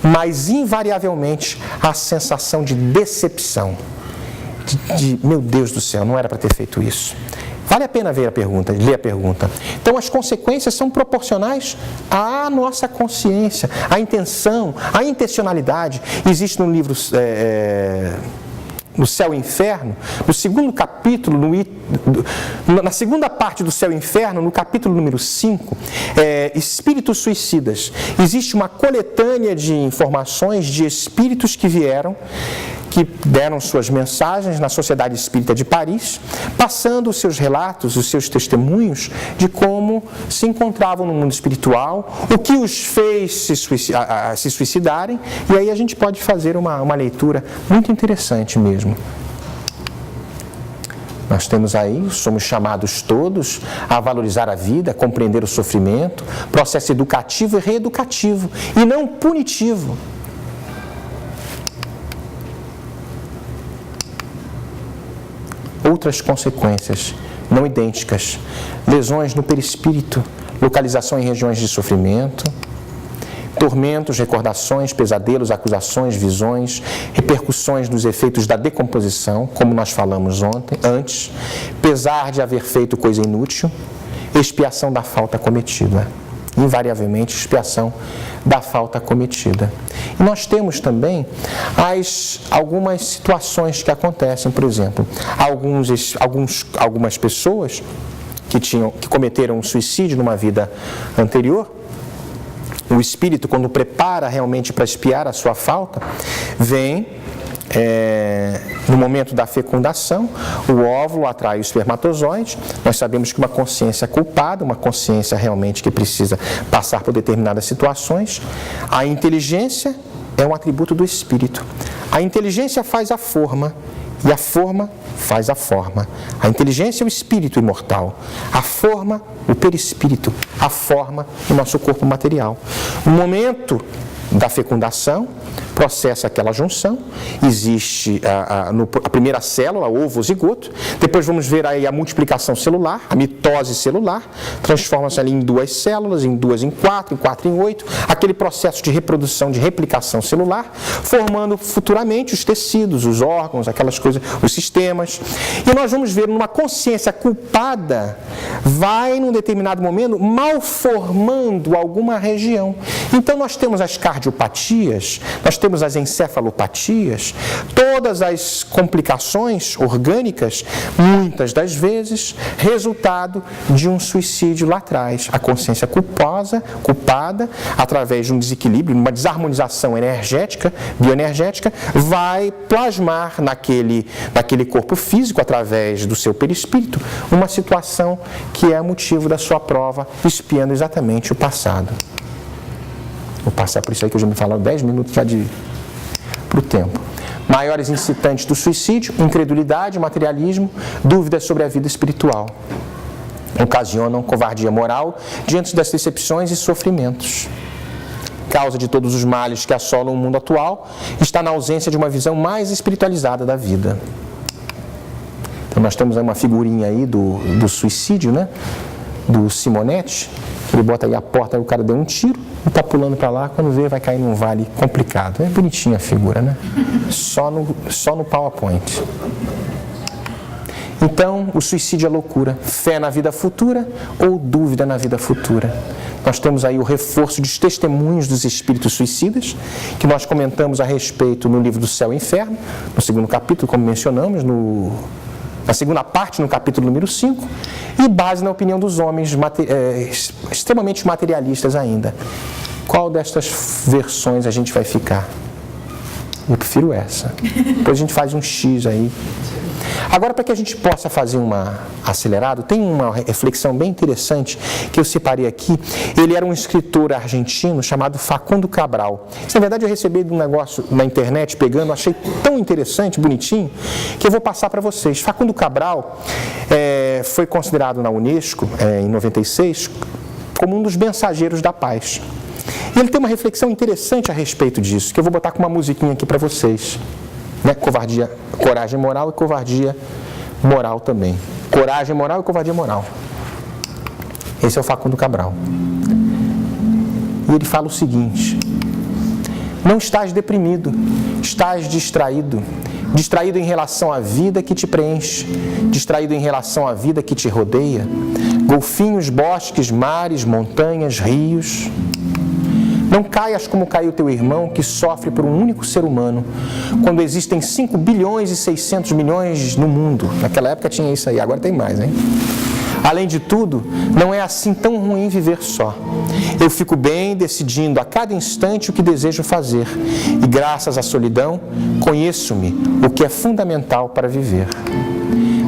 Mas invariavelmente a sensação de decepção. De meu Deus do céu, não era para ter feito isso. Vale a pena ler a pergunta. Então, as consequências são proporcionais à nossa consciência, à intenção, à intencionalidade. Existe no livro no Céu e Inferno, no segundo capítulo, na segunda parte do Céu e Inferno, no capítulo número 5, Espíritos Suicidas. Existe uma coletânea de informações de espíritos que vieram, que deram suas mensagens na Sociedade Espírita de Paris, passando os seus relatos, os seus testemunhos de como se encontravam no mundo espiritual, o que os fez se suicidarem, e aí a gente pode fazer uma leitura muito interessante mesmo. Nós temos aí, somos chamados todos a valorizar a vida, a compreender o sofrimento, processo educativo e reeducativo, e não punitivo. Outras consequências não idênticas, lesões no perispírito, localização em regiões de sofrimento, tormentos, recordações, pesadelos, acusações, visões, repercussões dos efeitos da decomposição, como nós falamos antes, pesar de haver feito coisa inútil, expiação da falta cometida. Invariavelmente, expiação da falta cometida. E nós temos também algumas situações que acontecem, por exemplo, algumas pessoas que cometeram um suicídio numa vida anterior. O espírito, quando prepara realmente para expiar a sua falta, vem no momento da fecundação, o óvulo atrai o espermatozoide. Nós sabemos que uma consciência culpada, uma consciência realmente que precisa passar por determinadas situações. A inteligência é um atributo do espírito. A inteligência faz a forma E a forma faz a forma. A inteligência é o espírito imortal. A forma, o perispírito. A forma, o nosso corpo material. No momento da fecundação, processa aquela junção, existe a primeira célula, ovo zigoto, depois vamos ver aí a multiplicação celular, a mitose celular, transforma-se ali em 2 células, em 2 em 4, em 4 em 8, aquele processo de reprodução, de replicação celular, formando futuramente os tecidos, os órgãos, aquelas coisas, os sistemas. E nós vamos ver numa consciência culpada, vai num determinado momento malformando alguma região. Então nós temos as cardiopatias, nós temos as encefalopatias, todas as complicações orgânicas, muitas das vezes, resultado de um suicídio lá atrás. A consciência culpada, através de um desequilíbrio, uma desarmonização energética, bioenergética, vai plasmar naquele corpo físico, através do seu perispírito, uma situação que é motivo da sua prova, espiando exatamente o passado. Vou passar por isso aí que eu já me falaram 10 minutos já para o tempo. Maiores incitantes do suicídio: incredulidade, materialismo, dúvidas sobre a vida espiritual. Ocasionam covardia moral diante das decepções e sofrimentos. Causa de todos os males que assolam o mundo atual está na ausência de uma visão mais espiritualizada da vida. Então nós temos aí uma figurinha aí do suicídio, né? Do Simonetti. Ele bota aí a porta, aí o cara deu um tiro e está pulando para lá, quando vê vai cair num vale complicado. É bonitinha a figura, né? Só no PowerPoint. Então, o suicídio é loucura. Fé na vida futura ou dúvida na vida futura. Nós temos aí o reforço dos testemunhos dos espíritos suicidas, que nós comentamos a respeito no livro do Céu e Inferno, no 2º capítulo, como mencionamos, na segunda parte, no capítulo número 5, e base na opinião dos homens extremamente materialistas ainda. Qual destas versões a gente vai ficar? Eu prefiro essa. Depois a gente faz um X aí. Agora, para que a gente possa fazer uma acelerado, tem uma reflexão bem interessante que eu separei aqui. Ele era um escritor argentino chamado Facundo Cabral. Isso, na verdade, eu recebi um negócio na internet, pegando, achei tão interessante, bonitinho, que eu vou passar para vocês. Facundo Cabral foi considerado na Unesco, em 96, como um dos mensageiros da paz. E ele tem uma reflexão interessante a respeito disso, que eu vou botar com uma musiquinha aqui para vocês. Né? Coragem moral e covardia moral também. Coragem moral e covardia moral. Esse é o Facundo Cabral. E ele fala o seguinte: não estás deprimido, estás distraído. Distraído em relação à vida que te preenche, distraído em relação à vida que te rodeia. Golfinhos, bosques, mares, montanhas, rios. Não caias como caiu teu irmão, que sofre por um único ser humano, quando existem 5 bilhões e 600 milhões no mundo. Naquela época tinha isso aí, agora tem mais, hein? Além de tudo, não é assim tão ruim viver só. Eu fico bem decidindo a cada instante o que desejo fazer, e graças à solidão, conheço-me, o que é fundamental para viver.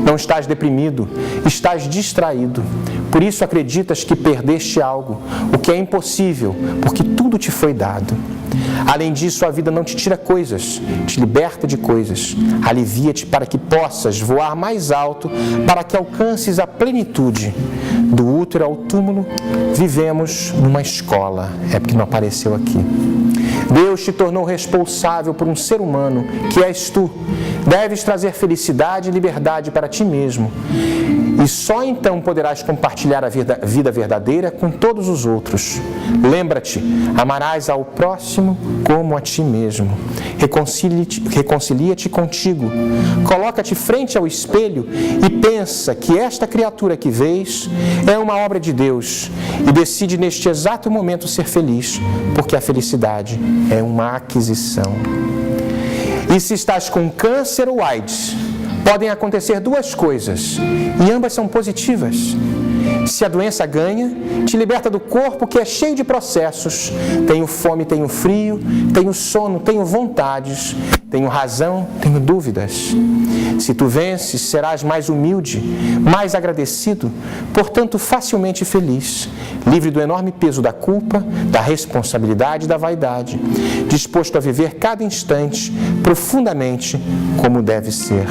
Não estás deprimido, estás distraído. Por isso acreditas que perdeste algo, o que é impossível, porque tudo te foi dado. Além disso, a vida não te tira coisas, te liberta de coisas. Alivia-te para que possas voar mais alto, para que alcances a plenitude. Do útero ao túmulo, vivemos numa escola. É porque não apareceu aqui. Deus te tornou responsável por um ser humano, que és tu. Deves trazer felicidade e liberdade para ti mesmo. E só então poderás compartilhar a vida verdadeira com todos os outros. Lembra-te, amarás ao próximo como a ti mesmo. Reconcilia-te contigo. Coloca-te frente ao espelho e pensa que esta criatura que vês é uma obra de Deus e decide neste exato momento ser feliz, porque a felicidade é uma aquisição. E se estás com câncer ou AIDS, podem acontecer 2 coisas, e ambas são positivas. Se a doença ganha, te liberta do corpo que é cheio de processos. Tenho fome, tenho frio, tenho sono, tenho vontades, tenho razão, tenho dúvidas. Se tu vences, serás mais humilde, mais agradecido, portanto facilmente feliz, livre do enorme peso da culpa, da responsabilidade e da vaidade, disposto a viver cada instante profundamente como deve ser.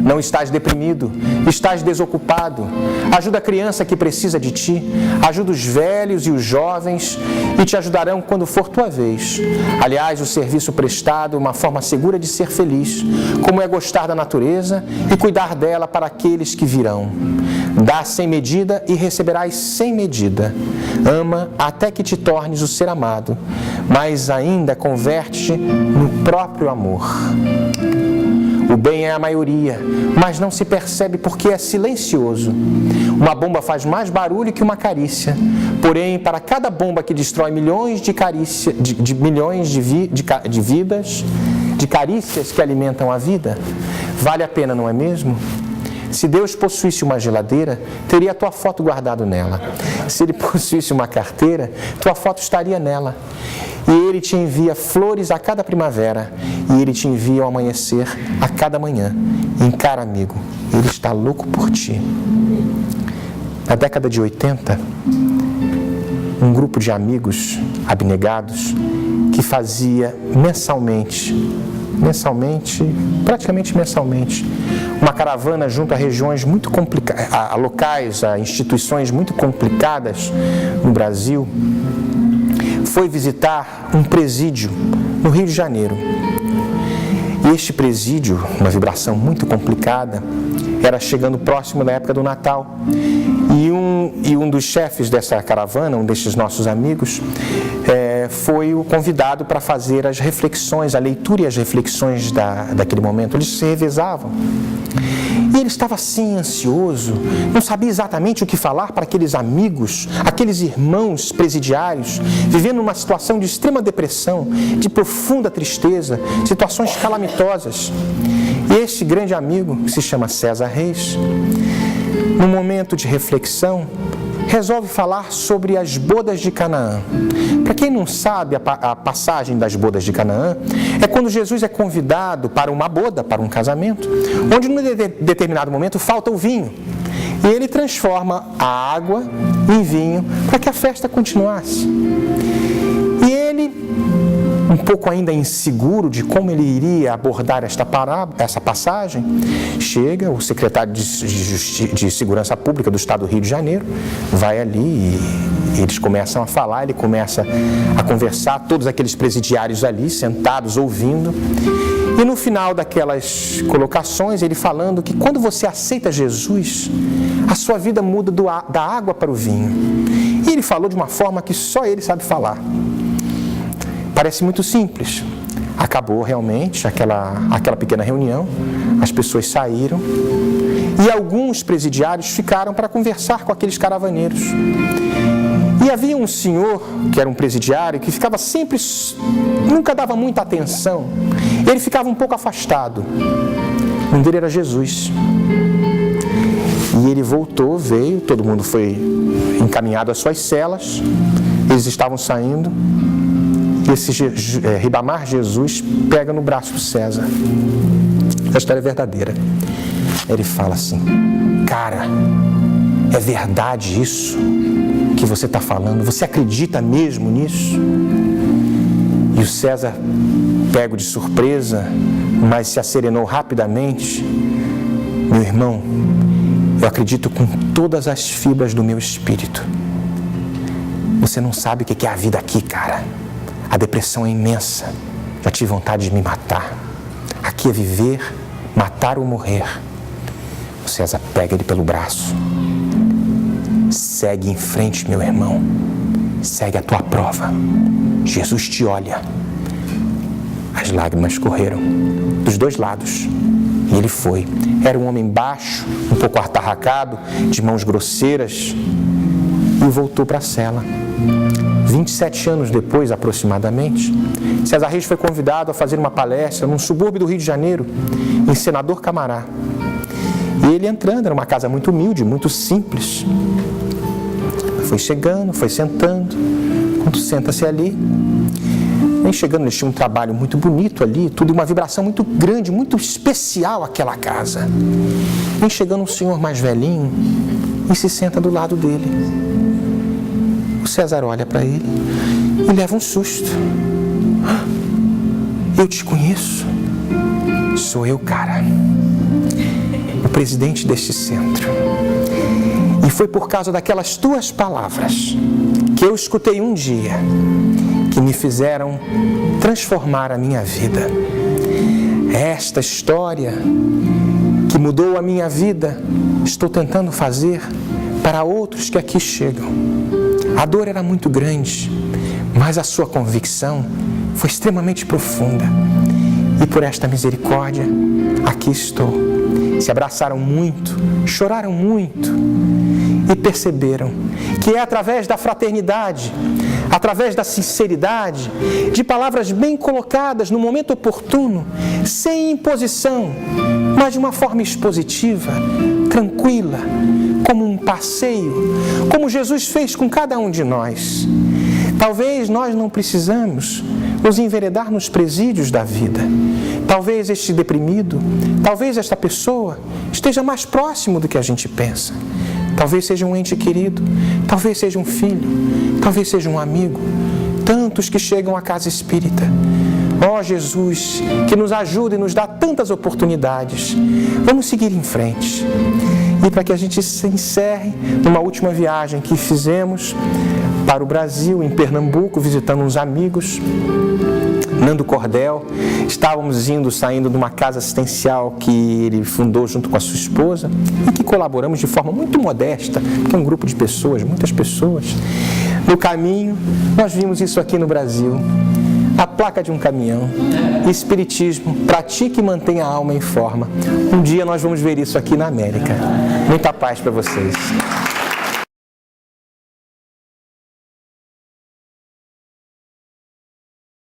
Não estás deprimido, estás desocupado. Ajuda a criança que precisa de ti, ajuda os velhos e os jovens e te ajudarão quando for tua vez. Aliás, o serviço prestado é uma forma segura de ser feliz, como é gostar da natureza e cuidar dela para aqueles que virão. Dá sem medida e receberás sem medida. Ama até que te tornes o ser amado, mas ainda converte-te no próprio amor. O bem é a maioria, mas não se percebe porque é silencioso. Uma bomba faz mais barulho que uma carícia. Porém, para cada bomba que destrói milhões de vidas, de carícias que alimentam a vida, vale a pena, não é mesmo? Se Deus possuísse uma geladeira, teria a tua foto guardada nela. Se Ele possuísse uma carteira, tua foto estaria nela. E Ele te envia flores a cada primavera, e Ele te envia o amanhecer a cada manhã. Encara, amigo, Ele está louco por ti. Na década de 80, um grupo de amigos abnegados que fazia praticamente mensalmente, uma caravana junto a regiões muito complicadas, a locais, a instituições muito complicadas no Brasil, foi visitar um presídio no Rio de Janeiro. E este presídio, uma vibração muito complicada, era chegando próximo da época do Natal. E um dos chefes dessa caravana, um destes nossos amigos, foi o convidado para fazer as reflexões, a leitura e as reflexões daquele momento. Eles se revezavam. E ele estava assim, ansioso, não sabia exatamente o que falar para aqueles amigos, aqueles irmãos presidiários, vivendo numa situação de extrema depressão, de profunda tristeza, situações calamitosas. E este grande amigo, que se chama César Reis, num momento de reflexão, resolve falar sobre as bodas de Canaã. Para quem não sabe, a passagem das bodas de Canaã é quando Jesus é convidado para uma boda, para um casamento, onde num determinado momento falta o vinho. E ele transforma a água em vinho para que a festa continuasse. E ele, um pouco ainda inseguro de como ele iria abordar essa passagem, chega, o secretário de Segurança Pública do Estado do Rio de Janeiro, vai ali e eles começam a falar, ele começa a conversar, todos aqueles presidiários ali, sentados, ouvindo. E no final daquelas colocações, ele falando que quando você aceita Jesus, a sua vida muda da água para o vinho. E ele falou de uma forma que só ele sabe falar. Parece muito simples. Acabou realmente aquela pequena reunião, as pessoas saíram e alguns presidiários ficaram para conversar com aqueles caravaneiros. E havia um senhor, que era um presidiário, que ficava sempre, nunca dava muita atenção. Ele ficava um pouco afastado. O nome dele era Jesus. E ele voltou, veio, todo mundo foi encaminhado às suas celas, eles estavam saindo. E esse Ribamar Jesus pega no braço do César. A história é verdadeira. Ele fala assim: cara, é verdade isso que você está falando? Você acredita mesmo nisso? E o César, pego de surpresa, mas se acerenou rapidamente: meu irmão, eu acredito com todas as fibras do meu espírito. Você não sabe o que é a vida aqui, cara. A depressão é imensa. Já tive vontade de me matar. Aqui é viver, matar ou morrer. O César pega ele pelo braço. Segue em frente, meu irmão. Segue a tua prova. Jesus te olha. As lágrimas correram dos dois lados. E ele foi. Era um homem baixo, um pouco atarracado, de mãos grosseiras. E voltou para a cela. 27 anos depois, aproximadamente, César Reis foi convidado a fazer uma palestra num subúrbio do Rio de Janeiro, em Senador Camará. E ele entrando, era uma casa muito humilde, muito simples. Foi chegando, foi sentando. Quando senta-se ali, vem chegando, eles tinham um trabalho muito bonito ali, tudo, uma vibração muito grande, muito especial aquela casa. Vem chegando um senhor mais velhinho e se senta do lado dele. O César olha para ele e leva um susto. Eu te conheço. Sou eu, cara. O presidente deste centro. E foi por causa daquelas tuas palavras que eu escutei um dia que me fizeram transformar a minha vida. Esta história que mudou a minha vida, estou tentando fazer para outros que aqui chegam. A dor era muito grande, mas a sua convicção foi extremamente profunda. E por esta misericórdia, aqui estou. Se abraçaram muito, choraram muito e perceberam que é através da fraternidade, através da sinceridade, de palavras bem colocadas no momento oportuno, sem imposição, mas de uma forma expositiva, tranquila, como um passeio, como Jesus fez com cada um de nós. Talvez nós não precisamos nos enveredar nos presídios da vida. Talvez este deprimido, talvez esta pessoa esteja mais próximo do que a gente pensa. Talvez seja um ente querido, talvez seja um filho, talvez seja um amigo. Tantos que chegam à casa espírita. Ó Jesus, que nos ajuda e nos dá tantas oportunidades. Vamos seguir em frente. E para que a gente se encerre numa última viagem que fizemos para o Brasil, em Pernambuco, visitando uns amigos, Nando Cordel, estávamos saindo de uma casa assistencial que ele fundou junto com a sua esposa e que colaboramos de forma muito modesta, porque é um grupo de pessoas, muitas pessoas. No caminho, nós vimos isso aqui no Brasil, a placa de um caminhão, Espiritismo, pratique e mantenha a alma em forma. Um dia nós vamos ver isso aqui na América. Muita paz para vocês.